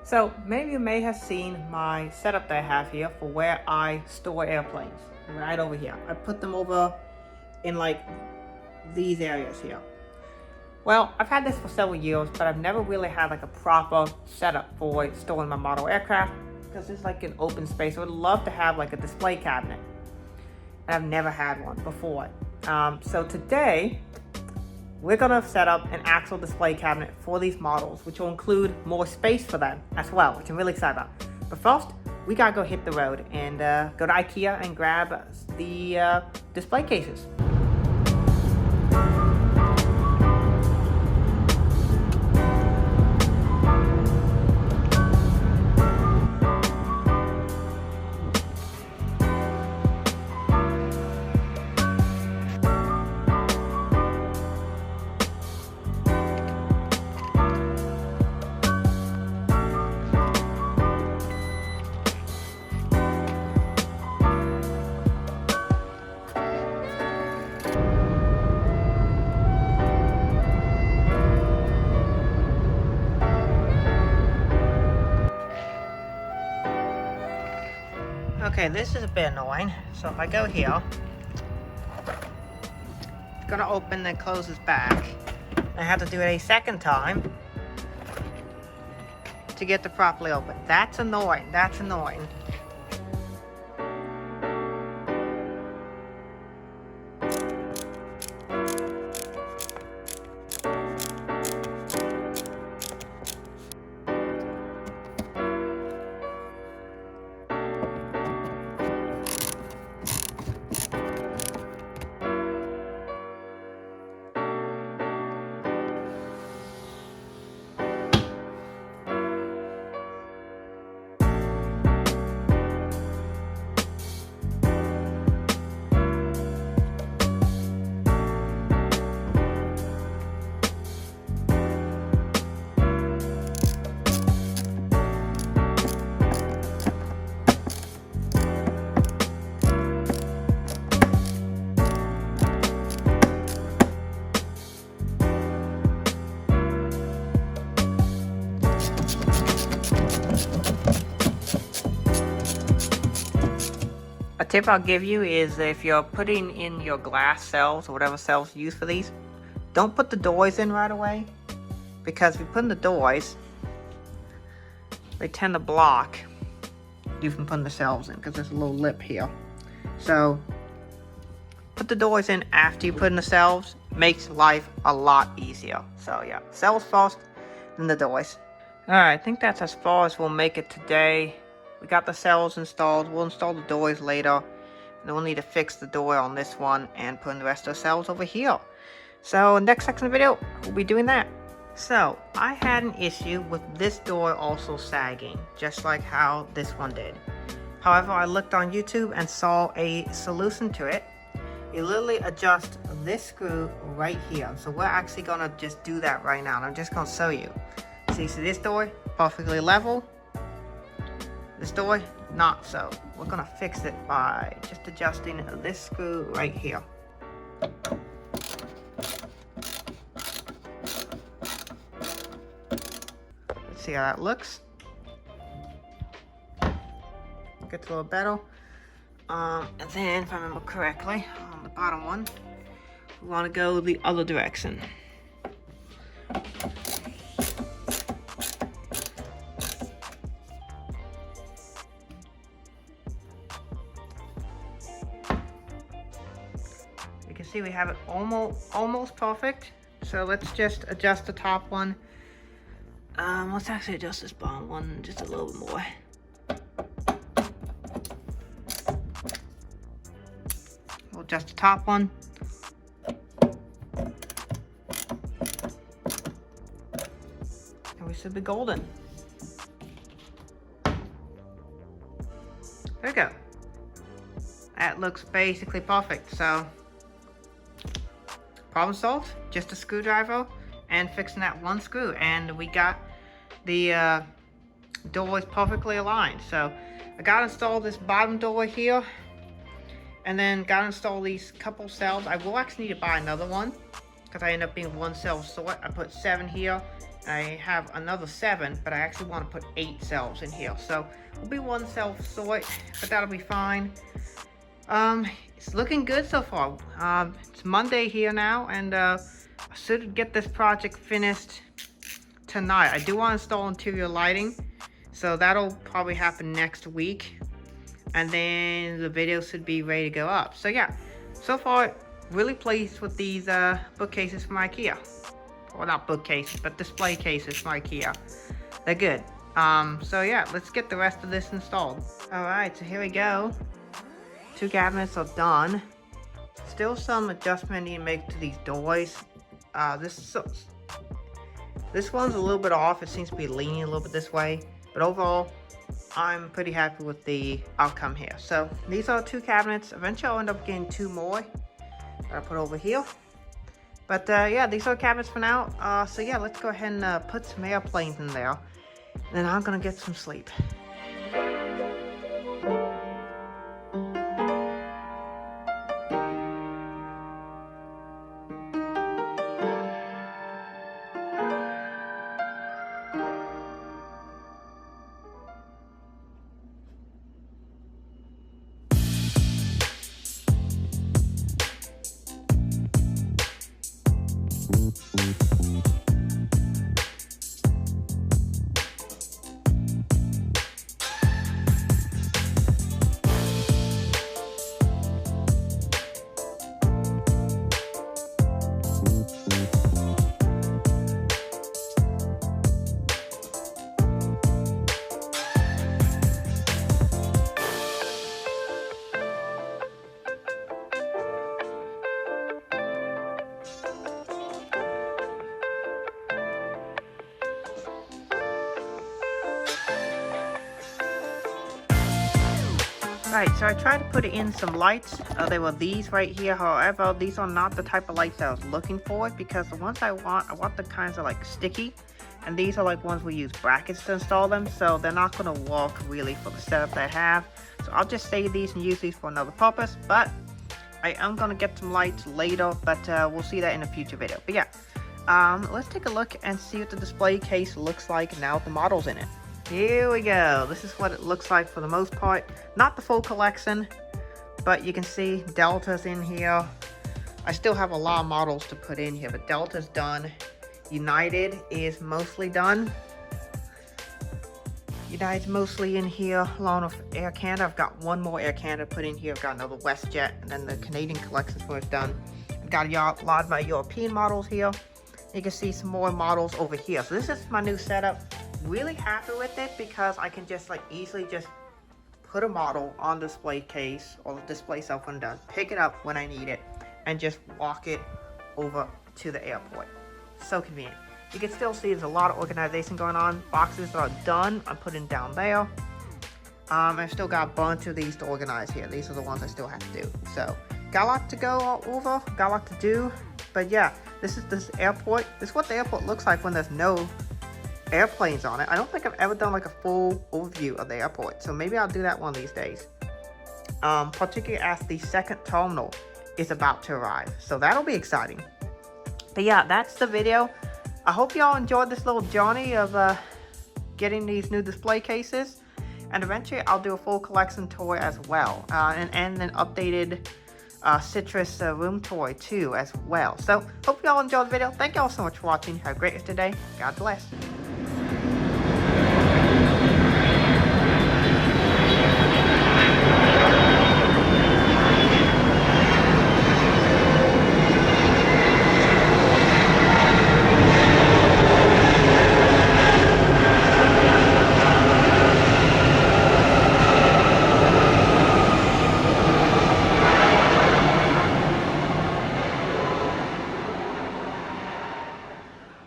So many of you may have seen my setup that I have here for where I store airplanes. Right over here. I put them over in like these areas here. Well, I've had this for several years, but I've never really had like a proper setup for storing my model aircraft because it's like an open space. I would love to have like a display cabinet. And I've never had one before. So today, we're gonna set up an actual display cabinet for these models, which will include more space for them as well, which I'm really excited about. But first, we gotta go hit the road and go to IKEA and grab the display cases. Okay, this is a bit annoying. So if I go here, it's gonna open and closes back. I have to do it a second time to get to properly open. That's annoying. That's annoying. A tip I'll give you is if you're putting in your glass cells or whatever cells you use for these, don't put the doors in right away, because if you put in the doors, they tend to block you from putting the cells in because there's a little lip here. So put the doors in after you put in the cells, makes life a lot easier. So yeah, cells first, then the doors. Alright, I think that's as far as we'll make it today. We got the cells installed. We'll install the doors later. And then we'll need to fix the door on this one and put in the rest of the cells over here. So next section of the video, we'll be doing that. So I had an issue with this door also sagging, just like how this one did. However, I looked on YouTube and saw a solution to it. You literally adjust this screw right here. So we're actually gonna just do that right now. And I'm just gonna show you. So you see this door, perfectly level. This door, not so. We're gonna fix it by just adjusting this screw right here. Let's see how that looks. Gets a little better. And then, if I remember correctly, on the bottom one, we wanna go the other direction. See, we have it almost perfect. So let's just adjust the top one. Let's actually adjust this bottom one just a little bit more. We'll adjust the top one. And we should be golden. There we go. That looks basically perfect. So problem solved, just a screwdriver and fixing that one screw, and we got the doors perfectly aligned. So I got to install this bottom door here, and then got to install these couple cells. I will actually need to buy another one because I end up being one cell short. I put 7 here I have another 7, but I actually want to put 8 cells in here. So it'll be one cell sort, but that'll be fine. It's looking good so far. It's Monday here now, and I should get this project finished tonight. I do want to install interior lighting, so that'll probably happen next week, and then the video should be ready to go up. So yeah, so far really pleased with these bookcases from IKEA. Well, not bookcases, but display cases from IKEA. They're good. So yeah, let's get the rest of this installed. All right, so here we go. 2 cabinets are done. Still some adjustment I need to make to these doors. This one's a little bit off. It seems to be leaning a little bit this way, but overall, I'm pretty happy with the outcome here. So these are 2 cabinets. Eventually, I'll end up getting 2 more that I put over here. But yeah, these are cabinets for now. So yeah, let's go ahead and put some airplanes in there. And then I'm gonna get some sleep. Right, so I tried to put in some lights. There were these right here. However, these are not the type of lights that I was looking for, because the ones I want the kinds of like sticky, and these are like ones we use brackets to install them, so they're not going to work really for the setup that I have. So I'll just save these and use these for another purpose, but I am going to get some lights later, but we'll see that in a future video. But yeah, let's take a look and see what the display case looks like now with the models in it. Here we go. This is what it looks like for the most part. Not the full collection, but you can see Delta's in here. I still have a lot of models to put in here, but Delta's done. United is mostly done. United's mostly in here, along with Air Canada. I've got one more Air Canada put in here. I've got another WestJet, and then the Canadian collection's where it's done. I've got a lot of my European models here. You can see some more models over here. So this is my new setup. Really happy with it because I can just like easily just put a model on display case or the display itself when done, pick it up when I need it, and just walk it over to the airport. So convenient. You can still see there's a lot of organization going on. Boxes are done. I'm putting down there. I've still got a bunch of these to organize here. These are the ones I still have to do. So got a lot to go over, got a lot to do. But yeah, this is this airport. This is what the airport looks like when there's no airplanes on it. I don't think I've ever done like a full overview of the airport, so maybe I'll do that one of these days. Particularly as the second terminal is about to arrive, so that'll be exciting. But yeah, that's the video. I hope y'all enjoyed this little journey of getting these new display cases, and eventually I'll do a full collection tour as well, and an updated citrus room tour too as well. So hope y'all enjoyed the video. Thank y'all so much for watching. Have a great day today. God bless.